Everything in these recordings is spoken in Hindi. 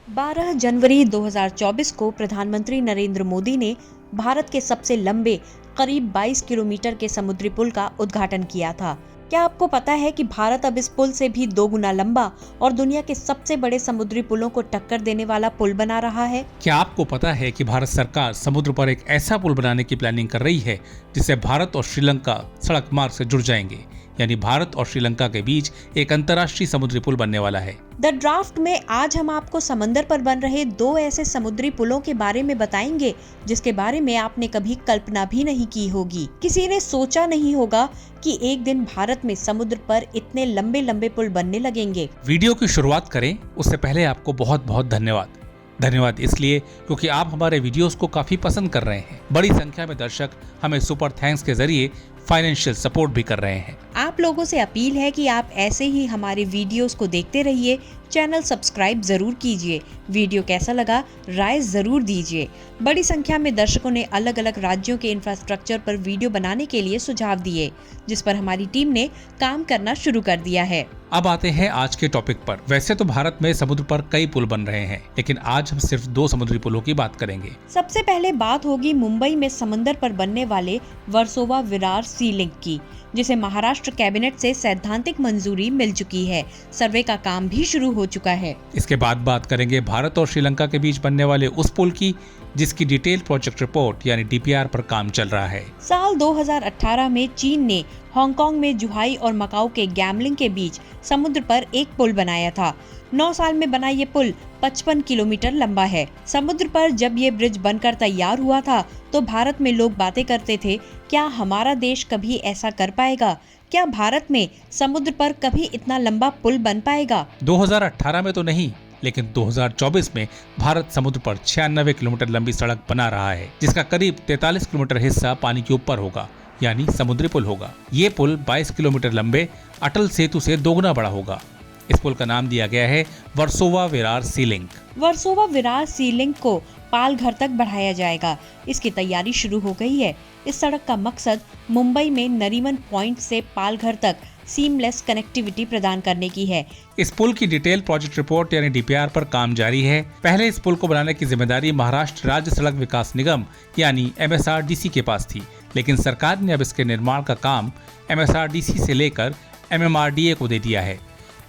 12 जनवरी 2024 को प्रधानमंत्री नरेंद्र मोदी ने भारत के सबसे लंबे करीब 22 किलोमीटर के समुद्री पुल का उद्घाटन किया था। क्या आपको पता है कि भारत अब इस पुल से भी 2 गुना लंबा और दुनिया के सबसे बड़े समुद्री पुलों को टक्कर देने वाला पुल बना रहा है? क्या आपको पता है कि भारत सरकार समुद्र पर एक ऐसा पुल बनाने की प्लानिंग कर रही है जिससे भारत और श्रीलंका सड़क मार्ग से जुड़ जाएंगे, यानी भारत और श्रीलंका के बीच एक अंतर्राष्ट्रीय समुद्री पुल बनने वाला है। द ड्राफ्ट में आज हम आपको समंदर पर बन रहे 2 ऐसे समुद्री पुलों के बारे में बताएंगे जिसके बारे में आपने कभी कल्पना भी नहीं की होगी। किसी ने सोचा नहीं होगा कि एक दिन भारत में समुद्र पर इतने लंबे लंबे पुल बनने लगेंगे। वीडियो की शुरुआत करें उससे पहले आपको बहुत बहुत धन्यवाद इसलिए क्योंकि आप हमारे वीडियोस को काफी पसंद कर रहे हैं। बड़ी संख्या में दर्शक हमें सुपर थैंक्स के जरिए फाइनेंशियल सपोर्ट भी कर रहे हैं। आप लोगों से अपील है कि आप ऐसे ही हमारे वीडियोस को देखते रहिए। चैनल सब्सक्राइब जरूर कीजिए। वीडियो कैसा लगा राय जरूर दीजिए। बड़ी संख्या में दर्शकों ने अलग अलग राज्यों के इंफ्रास्ट्रक्चर पर वीडियो बनाने के लिए सुझाव दिए, जिस पर हमारी टीम ने काम करना शुरू कर दिया है। अब आते हैं आज के टॉपिक पर। वैसे तो भारत में समुद्र पर कई पुल बन रहे हैं, लेकिन आज हम सिर्फ 2 समुद्री पुलों की बात करेंगे। सबसे पहले बात होगी मुंबई में समंदर पर बनने वाले वर्सोवा विरार सी लिंक की, जिसे महाराष्ट्र कैबिनेट से सैद्धांतिक मंजूरी मिल चुकी है। सर्वे का काम भी शुरू हो चुका है। इसके बाद बात करेंगे भारत और श्रीलंका के बीच बनने वाले उस पुल की जिसकी डिटेल प्रोजेक्ट रिपोर्ट यानी डीपीआर पर काम चल रहा है। साल 2018 में चीन ने हांगकांग में जुहाई और मकाऊ के गैमलिंग के बीच समुद्र पर एक पुल बनाया था। 9 साल में बना ये पुल 55 किलोमीटर लंबा है। समुद्र पर जब ये ब्रिज बनकर तैयार हुआ था तो भारत में लोग बातें करते थे, क्या हमारा देश कभी ऐसा कर पाएगा? क्या भारत में समुद्र पर कभी इतना लंबा पुल बन पाएगा? 2018 में तो नहीं, लेकिन 2024 में भारत समुद्र पर 96 किलोमीटर लंबी सड़क बना रहा है, जिसका करीब 43 किलोमीटर हिस्सा पानी के ऊपर होगा, यानी समुद्री पुल होगा। ये पुल 22 किलोमीटर लंबे अटल सेतु से 2 गुना बड़ा होगा। इस पुल का नाम दिया गया है वर्सोवा विरार सी लिंक। वर्सोवा विरार सी लिंक को पालघर तक बढ़ाया जाएगा। इसकी तैयारी शुरू हो गई है। इस सड़क का मकसद मुंबई में नरीमन पॉइंट से पालघर तक सीमलेस कनेक्टिविटी प्रदान करने की है। इस पुल की डिटेल प्रोजेक्ट रिपोर्ट यानी डीपीआर पर काम जारी है। पहले इस पुल को बनाने की जिम्मेदारी महाराष्ट्र राज्य सड़क विकास निगम यानी MSRDC के पास थी, लेकिन सरकार ने अब इसके निर्माण का काम MSRDC से लेकर MMRDA को दे दिया है।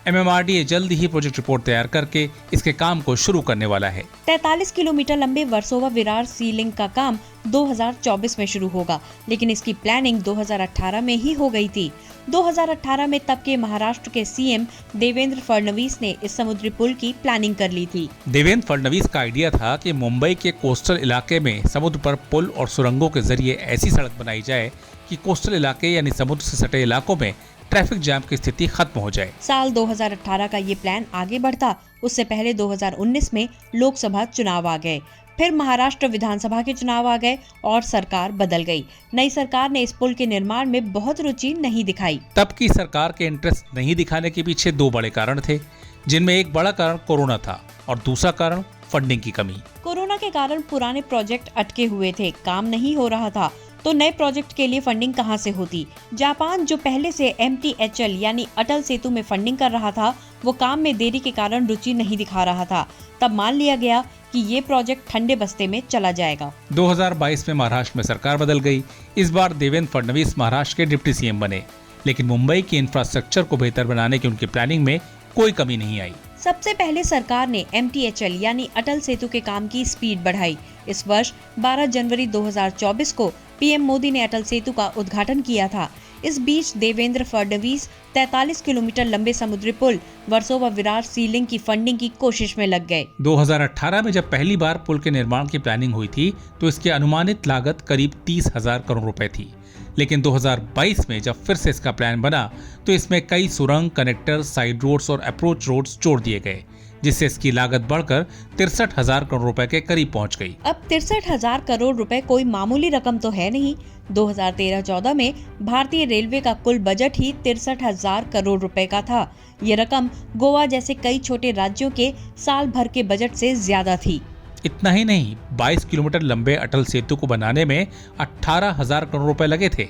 MMRDA जल्द ही प्रोजेक्ट रिपोर्ट तैयार करके इसके काम को शुरू करने वाला है। 43 किलोमीटर लंबे वर्सोवा विरार सी लिंक का काम 2024 में शुरू होगा, लेकिन इसकी प्लानिंग 2018 में ही हो गई थी। 2018 में तब के महाराष्ट्र के सीएम देवेंद्र फडणवीस ने इस समुद्री पुल की प्लानिंग कर ली थी। देवेंद्र फडणवीस का आइडिया था कि मुंबई के कोस्टल इलाके में समुद्र पर पुल और सुरंगों के जरिए ऐसी सड़क बनाई जाए कि कोस्टल इलाके यानी समुद्र से सटे इलाकों में ट्रैफिक जाम की स्थिति खत्म हो जाए। साल 2018 का ये प्लान आगे बढ़ता। उससे पहले 2019 में लोकसभा चुनाव आ गए, फिर महाराष्ट्र विधानसभा के चुनाव आ गए और सरकार बदल गई। नई सरकार ने इस पुल के निर्माण में बहुत रुचि नहीं दिखाई। तब की सरकार के इंटरेस्ट नहीं दिखाने के पीछे 2 बड़े कारण थे, जिनमें एक बड़ा कारण कोरोना था और दूसरा कारण फंडिंग की कमी। कोरोना के कारण पुराने प्रोजेक्ट अटके हुए थे, काम नहीं हो रहा था, तो नए प्रोजेक्ट के लिए फंडिंग कहां से होती? जापान जो पहले से MTHL यानी अटल सेतु में फंडिंग कर रहा था, वो काम में देरी के कारण रुचि नहीं दिखा रहा था। तब मान लिया गया कि ये प्रोजेक्ट ठंडे बस्ते में चला जाएगा। 2022 में महाराष्ट्र में सरकार बदल गई। इस बार देवेंद्र फडणवीस महाराष्ट्र के डिप्टी सीएम बने, लेकिन मुंबई के इंफ्रास्ट्रक्चर को बेहतर बनाने की उनकी प्लानिंग में कोई कमी नहीं आई। सबसे पहले सरकार ने MTHL यानी अटल सेतु के काम की स्पीड बढ़ाई। इस वर्ष 12 जनवरी 2024 को PM मोदी ने अटल सेतु का उद्घाटन किया था। इस बीच देवेंद्र फडणवीस 43 किलोमीटर लंबे समुद्री पुल वर्सोवा विरार सी लिंक की फंडिंग की कोशिश में लग गए। 2018 में जब पहली बार पुल के निर्माण की प्लानिंग हुई थी तो इसकी अनुमानित लागत करीब 30,000 करोड़ रुपए थी, लेकिन 2022 में जब फिर से इसका प्लान बना तो इसमें कई सुरंग, कनेक्टर, साइड रोड्स और अप्रोच रोड्स जोड़ दिए गए, जिससे इसकी लागत बढ़कर 63,000 करोड़ रुपए के करीब पहुंच गई। अब 63,000 करोड़ रुपए कोई मामूली रकम तो है नहीं। 2013-14 में भारतीय रेलवे का कुल बजट ही 63,000 करोड़ रुपए का था। ये रकम गोवा जैसे कई छोटे राज्यों के साल भर के बजट से ज्यादा थी। इतना ही नहीं, 22 किलोमीटर लंबे अटल सेतु को बनाने में 18,000 करोड़ रुपए लगे थे।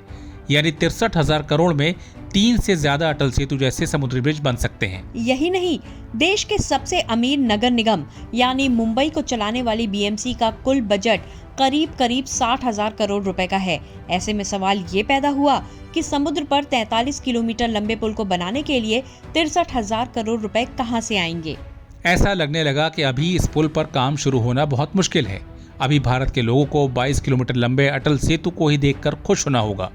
यानी 63,000 करोड़ में 3 से ज्यादा अटल सेतु जैसे समुद्री ब्रिज बन सकते हैं। यही नहीं, देश के सबसे अमीर नगर निगम यानी मुंबई को चलाने वाली बीएमसी का कुल बजट करीब 60,000 करोड़ रुपए का है। ऐसे में सवाल ये पैदा हुआ कि समुद्र पर 43 किलोमीटर लंबे पुल को बनाने के लिए 63,000 करोड़ रुपए कहां से आएंगे। ऐसा लगने लगा कि अभी इस पुल पर काम शुरू होना बहुत मुश्किल है। अभी भारत के लोगों को 22 किलोमीटर लंबे अटल सेतु को ही देखकर खुश होना होगा,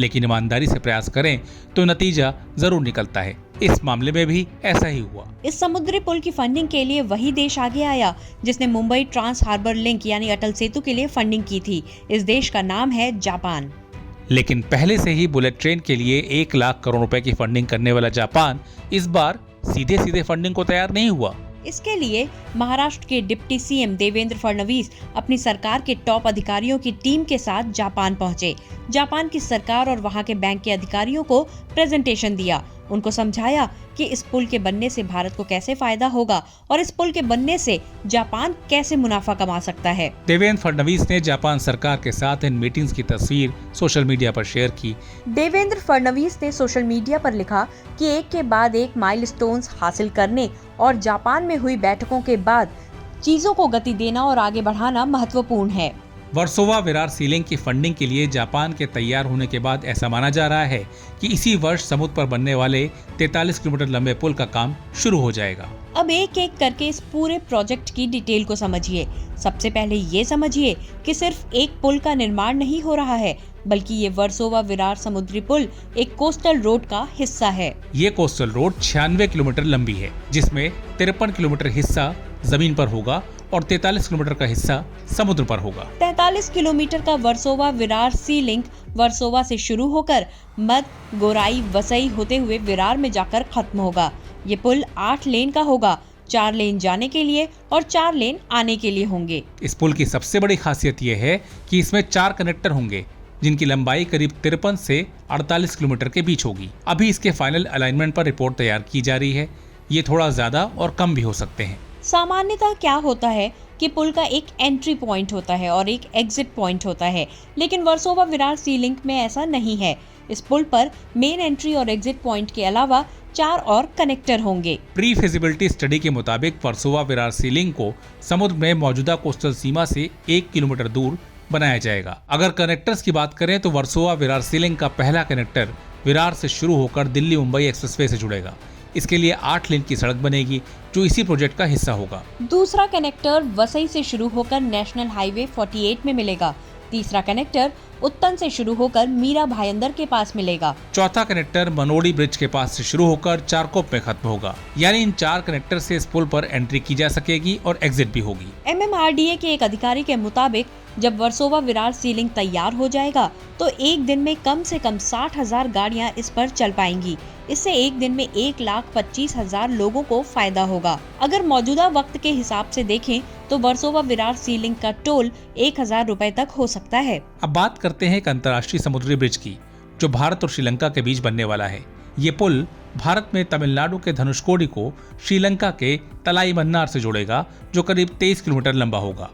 लेकिन ईमानदारी से प्रयास करें तो नतीजा जरूर निकलता है। इस मामले में भी ऐसा ही हुआ। इस समुद्री पुल की फंडिंग के लिए वही देश आगे आया जिसने मुंबई ट्रांस हार्बर लिंक यानी अटल सेतु के लिए फंडिंग की थी। इस देश का नाम है जापान। लेकिन पहले से ही बुलेट ट्रेन के लिए 1 लाख करोड़ रुपए की फंडिंग करने वाला जापान इस बार सीधे फंडिंग को तैयार नहीं हुआ। इसके लिए महाराष्ट्र के डिप्टी सीएम देवेंद्र फडणवीस अपनी सरकार के टॉप अधिकारियों की टीम के साथ जापान पहुंचे। जापान की सरकार और वहां के बैंक के अधिकारियों को प्रेजेंटेशन दिया। उनको समझाया कि इस पुल के बनने से भारत को कैसे फायदा होगा और इस पुल के बनने से जापान कैसे मुनाफा कमा सकता है। देवेंद्र फडणवीस ने जापान सरकार के साथ इन मीटिंग्स की तस्वीर सोशल मीडिया पर शेयर की। देवेंद्र फडणवीस ने सोशल मीडिया पर लिखा कि एक के बाद एक माइलस्टोन्स हासिल करने और जापान में हुई बैठकों के बाद चीजों को गति देना और आगे बढ़ाना महत्वपूर्ण है। वर्सोवा विरार सीलिंग की फंडिंग के लिए जापान के तैयार होने के बाद ऐसा माना जा रहा है कि इसी वर्ष समुद्र पर बनने वाले 43 किलोमीटर लंबे पुल का काम शुरू हो जाएगा। अब एक एक करके इस पूरे प्रोजेक्ट की डिटेल को समझिए। सबसे पहले ये समझिए कि सिर्फ एक पुल का निर्माण नहीं हो रहा है, बल्कि ये वर्सोवा विरार समुद्री पुल एक कोस्टल रोड का हिस्सा है। ये कोस्टल रोड 96 किलोमीटर लंबी है, जिसमें 53 किलोमीटर हिस्सा जमीन पर होगा और 43 किलोमीटर का हिस्सा समुद्र पर होगा। 43 किलोमीटर का वर्सोवा विरार सी लिंक वर्सोवा से शुरू होकर मध्य गोराई वसई होते हुए विरार में जाकर खत्म होगा। ये पुल 8 लेन का होगा, 4 लेन जाने के लिए और 4 लेन आने के लिए होंगे। इस पुल की सबसे बड़ी खासियत यह है कि इसमें 4 कनेक्टर होंगे, जिनकी लंबाई करीब 53 से 48 किलोमीटर के बीच होगी। अभी इसके फाइनल अलाइनमेंट पर रिपोर्ट तैयार की जा रही है। ये थोड़ा ज्यादा और कम भी हो सकते हैं। सामान्यतः क्या होता है कि पुल का एक एंट्री पॉइंट होता है और एक एग्जिट पॉइंट होता है, लेकिन वर्सोवा विरार सी लिंक में ऐसा नहीं है। इस पुल पर मेन एंट्री और एग्जिट पॉइंट के अलावा 4 और कनेक्टर होंगे। प्री फिजिबिलिटी स्टडी के मुताबिक वर्सोवा विरार सी लिंक को समुद्र में मौजूदा कोस्टल सीमा से 1 किलोमीटर दूर बनाया जाएगा। अगर कनेक्टर्स की बात करें तो वर्सोवा विरार सी लिंक का पहला कनेक्टर विरार से शुरू होकर दिल्ली मुंबई एक्सप्रेसवे से जुड़ेगा। इसके लिए 8 लेन की सड़क बनेगी, जो इसी प्रोजेक्ट का हिस्सा होगा। दूसरा कनेक्टर वसई से शुरू होकर नेशनल हाईवे 48 में मिलेगा। तीसरा कनेक्टर उत्तन से शुरू होकर मीरा भाईंदर के पास मिलेगा। चौथा कनेक्टर मनोड़ी ब्रिज के पास से शुरू होकर चारकोप में खत्म होगा। यानी इन 4 कनेक्टर से इस पुल पर एंट्री की जा सकेगी और एग्जिट भी होगी। MMRDA के एक अधिकारी के मुताबिक जब वर्सोवा विरार सी लिंक तैयार हो जाएगा तो एक दिन में कम से कम 60,000 गाड़ियां इस पर चल पाएंगी। इससे एक दिन में 1,25,000 लोगों को फायदा होगा। अगर मौजूदा वक्त के हिसाब से देखें तो वर्सोवा विरार सी लिंक का टोल 1,000 रुपए तक हो सकता है। अब बात करते हैं एक अंतर्राष्ट्रीय समुद्री ब्रिज की, जो भारत और श्रीलंका के बीच बनने वाला है। ये पुल भारत में तमिलनाडु के धनुषकोडी को श्रीलंका के तलाई मन्नार से जोड़ेगा, जो करीब 23 किलोमीटर लंबा होगा।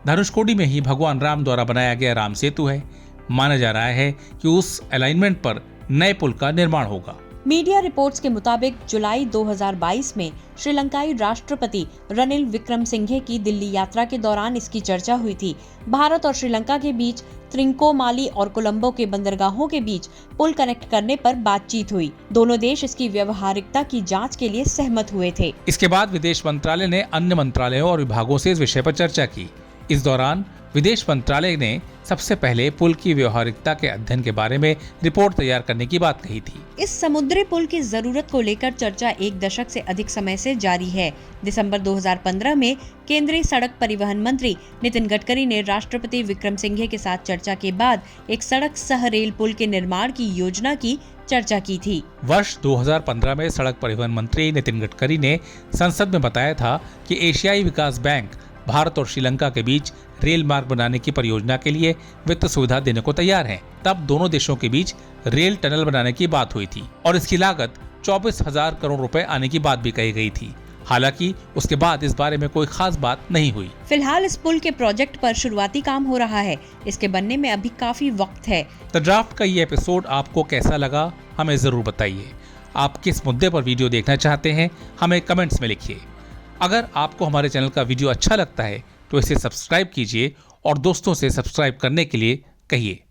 धनुषकोडी में ही भगवान राम द्वारा बनाया गया राम सेतु है। माना जा रहा है कि उस अलाइनमेंट पर नए पुल का निर्माण होगा। मीडिया रिपोर्ट्स के मुताबिक जुलाई 2022 में श्रीलंकाई राष्ट्रपति रनिल विक्रमसिंघे की दिल्ली यात्रा के दौरान इसकी चर्चा हुई थी। भारत और श्रीलंका के बीच त्रिंकोमाली और कोलंबो के बंदरगाहों के बीच पुल कनेक्ट करने पर बातचीत हुई। दोनों देश इसकी व्यवहारिकता की जांच के लिए सहमत हुए थे। इसके बाद विदेश मंत्रालय ने अन्य मंत्रालयों और विभागों से इस विषय पर चर्चा की। इस दौरान विदेश मंत्रालय ने सबसे पहले पुल की व्यवहारिकता के अध्ययन के बारे में रिपोर्ट तैयार करने की बात कही थी। इस समुद्री पुल की जरूरत को लेकर चर्चा 1 दशक से अधिक समय से जारी है। दिसंबर 2015 में केंद्रीय सड़क परिवहन मंत्री नितिन गडकरी ने राष्ट्रपति विक्रमसिंघे के साथ चर्चा के बाद एक सड़क सह रेल पुल के निर्माण की योजना की चर्चा की थी। वर्ष 2015 में सड़क परिवहन मंत्री नितिन गडकरी ने संसद में बताया था कि एशियाई विकास बैंक भारत और श्रीलंका के बीच रेल मार्ग बनाने की परियोजना के लिए वित्त सुविधा देने को तैयार हैं। तब दोनों देशों के बीच रेल टनल बनाने की बात हुई थी और इसकी लागत 24,000 करोड़ रुपए आने की बात भी कही गई थी। हालांकि उसके बाद इस बारे में कोई खास बात नहीं हुई। फिलहाल इस पुल के प्रोजेक्ट पर शुरुआती काम हो रहा है। इसके बनने में अभी काफी वक्त है। द ड्राफ्ट का ये एपिसोड आपको कैसा लगा हमें जरूर बताइए। आप किस मुद्दे पर वीडियो देखना चाहते हैं हमें कमेंट्स में लिखिए। अगर आपको हमारे चैनल का वीडियो अच्छा लगता है तो इसे सब्सक्राइब कीजिए और दोस्तों से सब्सक्राइब करने के लिए कहिए।